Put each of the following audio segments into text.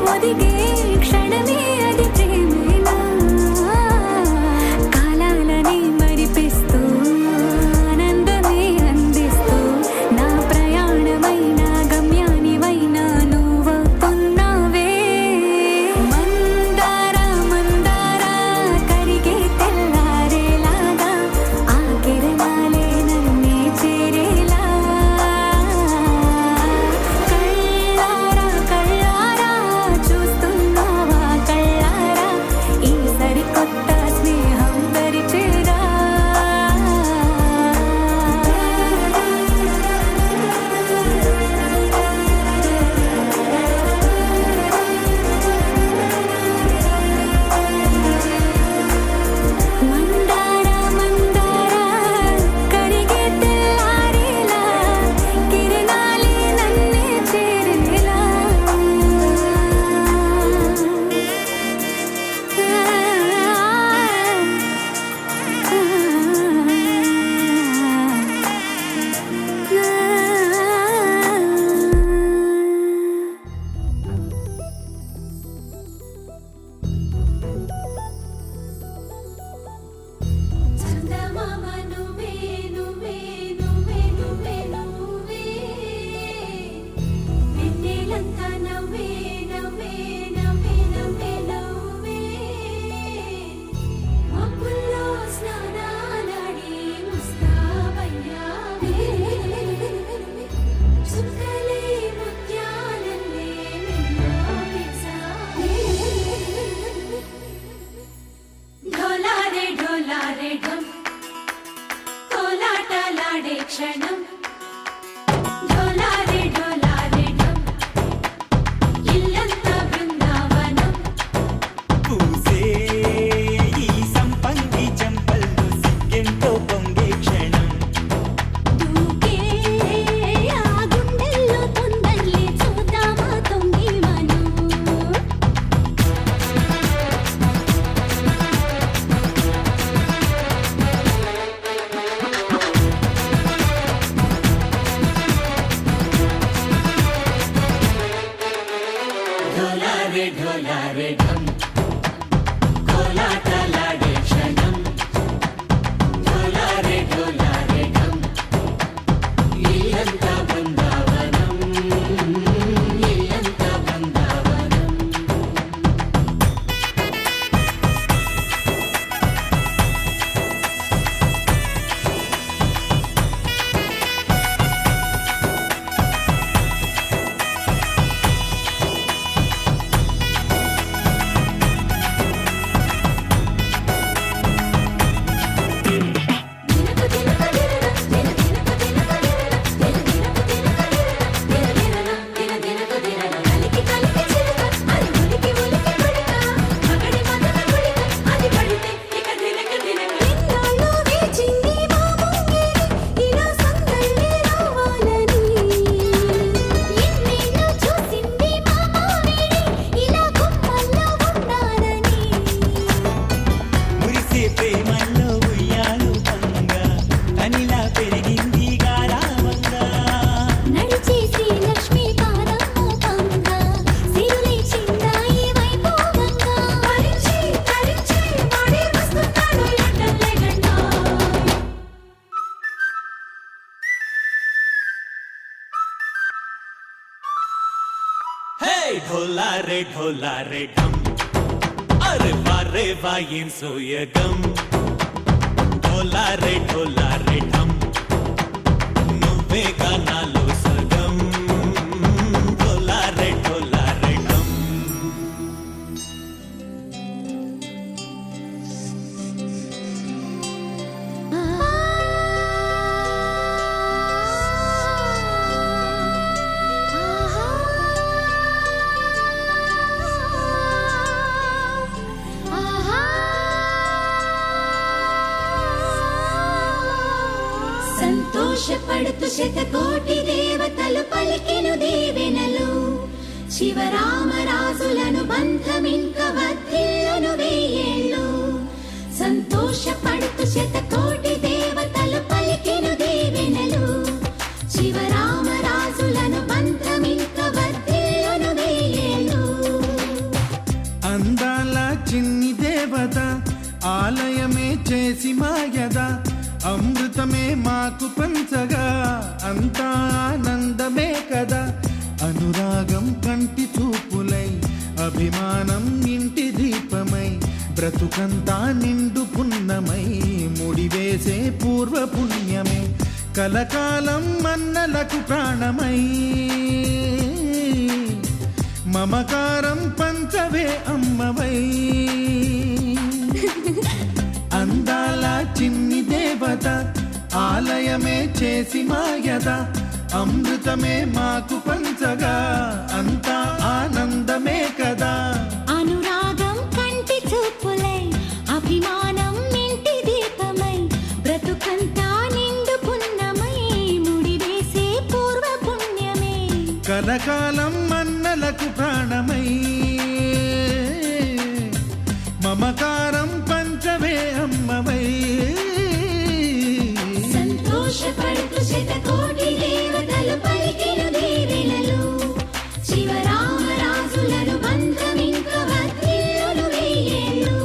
ఒదిగే క్షణమే అది ప్రేమేనా కాలాలని మరిపిస్తూ ఆనందమే అందిస్తూ నా ప్రయాణమైన గమ్యానివైనా నువ్వవుతున్నావే మందార మందార కరిగే తెల్లారేలాగా ఆ కిరణాలే నన్నే చేరేలా కళ్ళారా కళ్ళారా చూస్తున్నావా కళ్ళారా ఈ సరికొత్త స్నేహం పరిచేరా మందార మందార కరిగే తెల్లారేలా కిరణాలే నన్నే చేరేలా చందమామ నువ్వే నువ్వే నువ్వే నువ్వే నువ్వే వెన్నెలంతా నవ్వే నవ్వే నవ్వే నవ్వే నవ్వే మబ్బుల్లో స్నానాలాడి ముస్తాబయ్యావే చుక్కలే ముత్యాలల్లే మెల్లావేశావే ఢోలారే ఢోలారే ఢం కోలాటలాడే క్షణం ఢోలారే ఢోలారే ఢం ఇల్లంతా బృందావనం పూసే ఈ సంపంగి చెంపల్లో సిగ్గెంతో పొంగే క్షణం దూకే ఆ గుండెల్లో తొందరలే చూద్దామా తొంగి మనం ఢోలారే ఢోలారే ఢం కోలాటలాడే క్షణం ఢోలారే ఢోలారే ఢం ఇల్లంతా బృందావనం ఇల్లంతా బృందావనం మురిసే ప్రేమల్లో ఉయ్యాలు పంగా తనిలా పెరిగింది గారావంగా నడిచే శ్రీలక్ష్మి పాదము పంగా సిరులే చిందాయి వైభోగంగా తరించి తరించి వాడే వస్తున్నాడు ఎండలే గంట హే ఢోలారే ఢోలారే ఢం అరే వారే వాయిన్ సోయగం ఢోలారే ఢోలారే ఢం నువ్వే గానాలో సగం ఢోలారే ఢోలారే ఢం సంతోషపడుతూ శతకోటి దేవతలు పలికెను దీవెనలు శివరామరాజులను బంధమింక వర్ధిల్లును వేయేళ్ళు సంతోషపడుతూ శతకోటి దేవతలు పలికెను దీవెనలు శివరామరాజులను బంధమింక వర్ధిల్లును వేయేళ్ళు చేసి మాయద అమృతమే మాకు పంచగా అంతా ఆనందమే కదా. అనురాగం కంటి చూపులై అభిమానం ఇంటి దీపమై బ్రతుకంతా నిండు పున్నమై ముడివేసే పూర్వ పుణ్యమే కలకాలం మన్నలకు ప్రాణమై మమకారం పంచవే అమ్మవై. అందాల చిన్ని దేవత ఆలయమే చేసి మాయద అమృతమే మాకు పంచగా అంతా ఆనందమే కదా. అనురాగం కంటి చూపులై అభిమానం ఇంటి దీపమై బ్రతుకంతా నిండు పున్నమై ముడివేసే పూర్వ పుణ్యమే కలకాలం మన్నలకు ప్రాణమై మమకారం పంచవే అమ్మవై. సంతోషపడుతూ శతకోటి దేవతలు పలికెను దీవెనలు శివరామరాజులను బంధమింక వర్ధిల్లును వెయ్యేళ్ళు.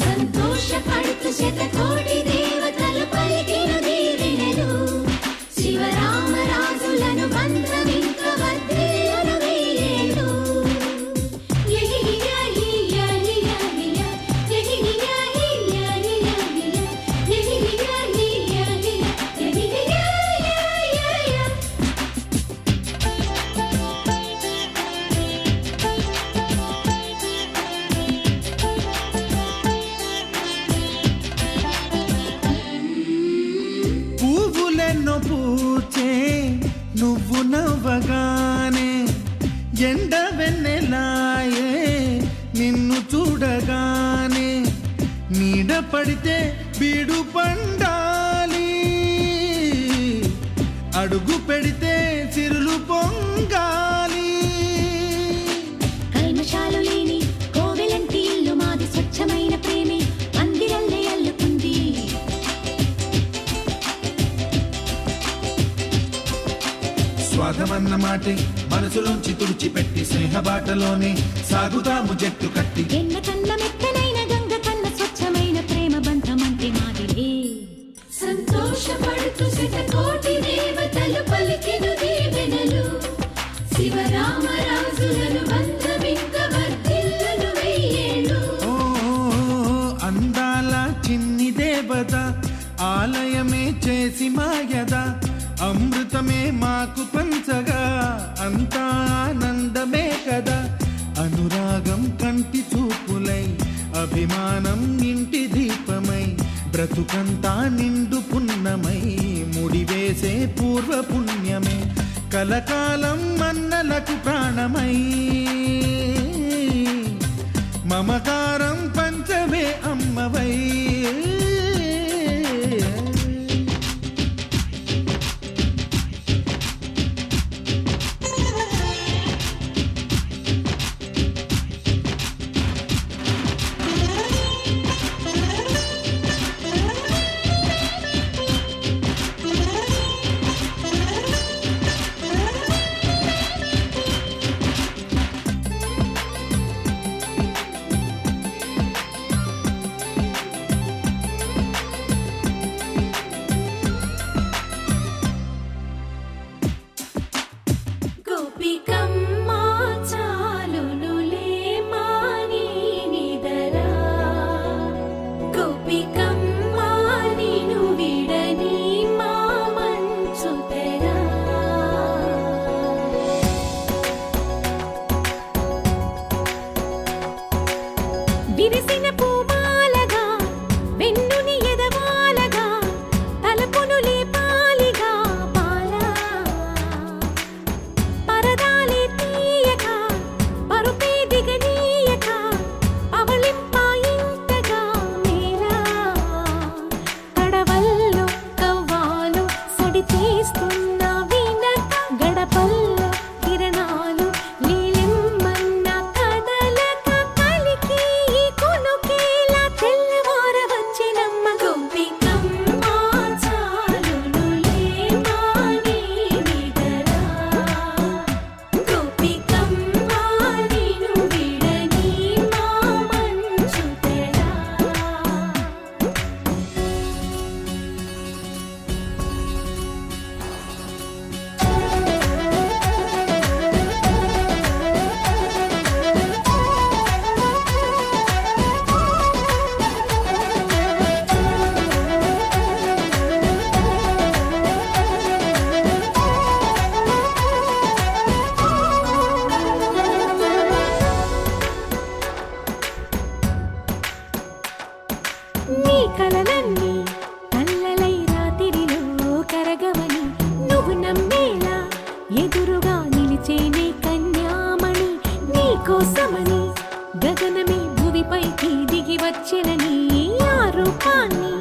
సంతోషపడుతూ శతకోటి దేవతలు పలికెను దీవెనలు శివరామరాజులను బంధమింక వర్ధిల్లును వెయ్యేళ్ళు. పువ్వులెన్నో పూచే నువ్వు నవ్వగానే ఎండ వెన్నెలాయే నిన్ను చూడగానే నీడ పడితే బీడు పండాలి అడుగు పెడితే సిరులు పొంగాలి. కల్మషాలు లేని కోవెలంటి ఇల్లు మాది స్వచ్ఛమైన ప్రేమే అందిరల్లే అల్లుకుంది. స్వాగమన్న మాటే మనసులోంచి తుడిచిపెట్టి స్నేహబాటలోనే సాగుతాము జట్టు కట్టి. ఎన్న కన్న మెత్తనైన గంగ కన్న స్వచ్ఛమైన ప్రేమ బంధమంటే మాదిలే. సంతోషపడుతూ శతకోటి దేవతలు పలికెను దీవెనలు శివరామరాజులను బంధమింక వర్ధిల్లును వెయ్యేళ్ళు. ఓ అందాల చిన్ని దేవత ఆలయమే చేసి మాయద అమృతమే మాకు పంచగా అంతా ఆనందమే కదా. అనురాగం కంటి చూపులై అభిమానం ఇంటి దీపమై బ్రతుకంతా నిండు పున్నమై ముడివేసే పూర్వ పుణ్యమే కలకాలం మన్నలకు ప్రాణమై మమకారం పంచవే అమ్మవై. గోపికమ్మా చాలునులే మాని నిదరా గోపికమ్మా నిను విడని మా మంచు తెరా. విరిసిన పూమాలగా వెన్నుని ఎదవాలగా తలపును లేపాలిగా బాలా పరదాలే తీయక పరుపే దిగనీయక అవలింపాయింతగా మేరా కడవల్లో కవ్వాలు సడి తీస్తున్న వినక గడపల్లో కిరణాలు నీలిమ్మన్న కదలక కలికి ఈ కొనుక కోసమని గగనమే భువిపైకి దిగి వచ్చెనని ఆ రూపాన్ని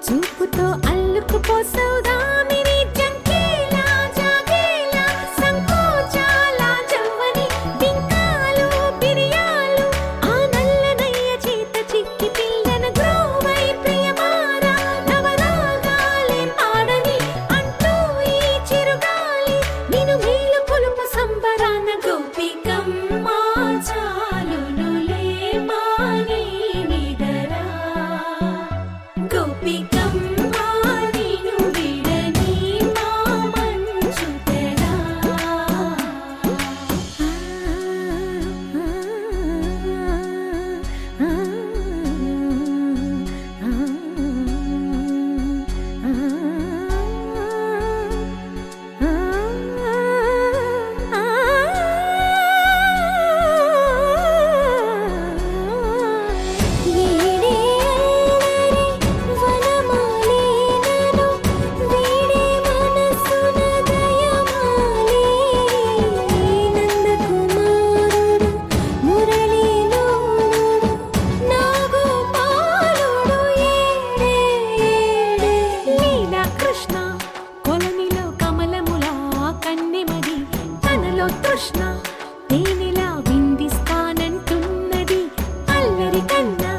చూపుతో అల్లుకుపోసౌదామిని జంకేలా జాగేలా సంకోచాల జవ్వని బింకాలు బిరియాలు ఆ నల్లనయ్య చేత చిక్కి పిల్లన గ్రోవై ప్రియమారా నవరాగాలే పాడని అంటూ ఈ చిరుగాలి నిన్ను మేలు కొలుపు సంబరాన గోపికమ్మ చాలునులే మాని నిదరా గోపికమ్మ నిన్ను విడని మా మంచు తెరా కృష్ణ కొలనిలో కమలములా కన్నెమది తనలో తృష్ణ తేనెలా విందిస్తానంటున్నది అల్లరి కన్నా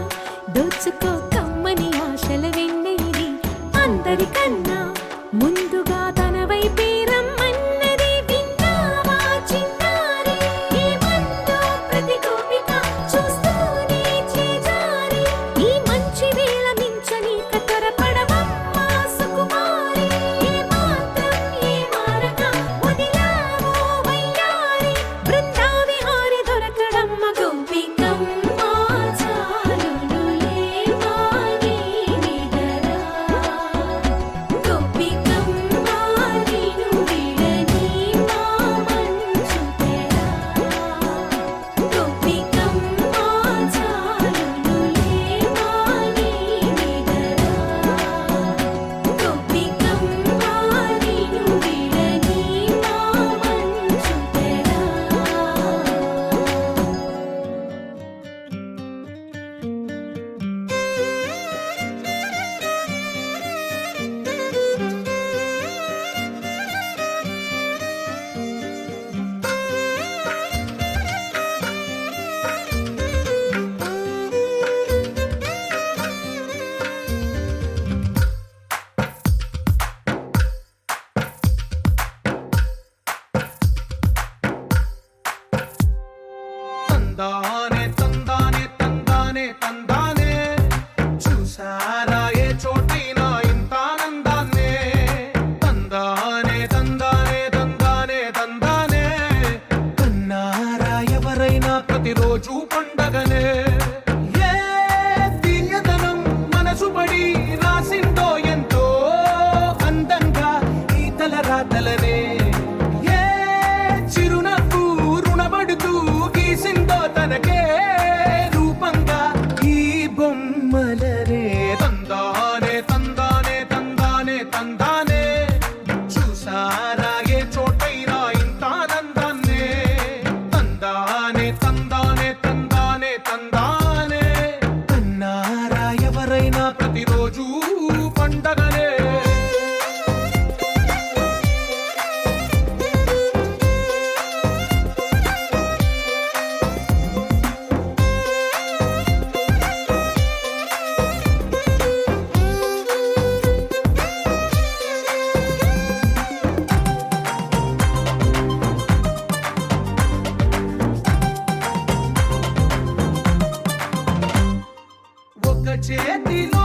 దోచుకో కమ్మని ఆశల వెన్నెయిది అందరికన్నా ముందుగా తన వైపే రమ్మన్నది విన్నావా చిన్నారి ఏమందో ప్రతి గోపిక చూస్తూనే చేజారి ఈ మంచి వేళ మించనీక త్వరపడవమ్మా సుకుమారి ఏ మాత్రం ఏ మారక వదిలావో వయ్యారి బృందావిహారి దొరకడమ్మ గోపికమ్మ చాలునులే మాని నిదరా గోపికమ్మ నిన్ను విడని మా మంచు తెరా గోపికమ్మ చాలునులే మాని నిదరా గోపికమ్మ నిన్ను విడని మా మంచు తెరా తందానే తందానే తందానే తందానే చూసారా ఏ చోటైనా ఇంత ఆనందాన్నే తందానే తందానే తందానే తందానే కన్నారా ఎవరైనా ప్రతిరోజు పండగనే ఏ తీయదనం మనసు పడి రాసిందో ఎంతో అందంగా ఈ తలరాతలనే ఏ చిరునవ్వు రుణపడుతూ గీసిందో తనకే రూపంగా ఈ బొమ్మలనే తందానే తందానే తందానే తందానే చూసారా ఏ చోటైనా ఇంత ఆనందాన్నే తందానే తందానే తందానే తందానే కన్నారా ఎవరైనా ప్రతిరోజు పండగనే ఒక చేతిలో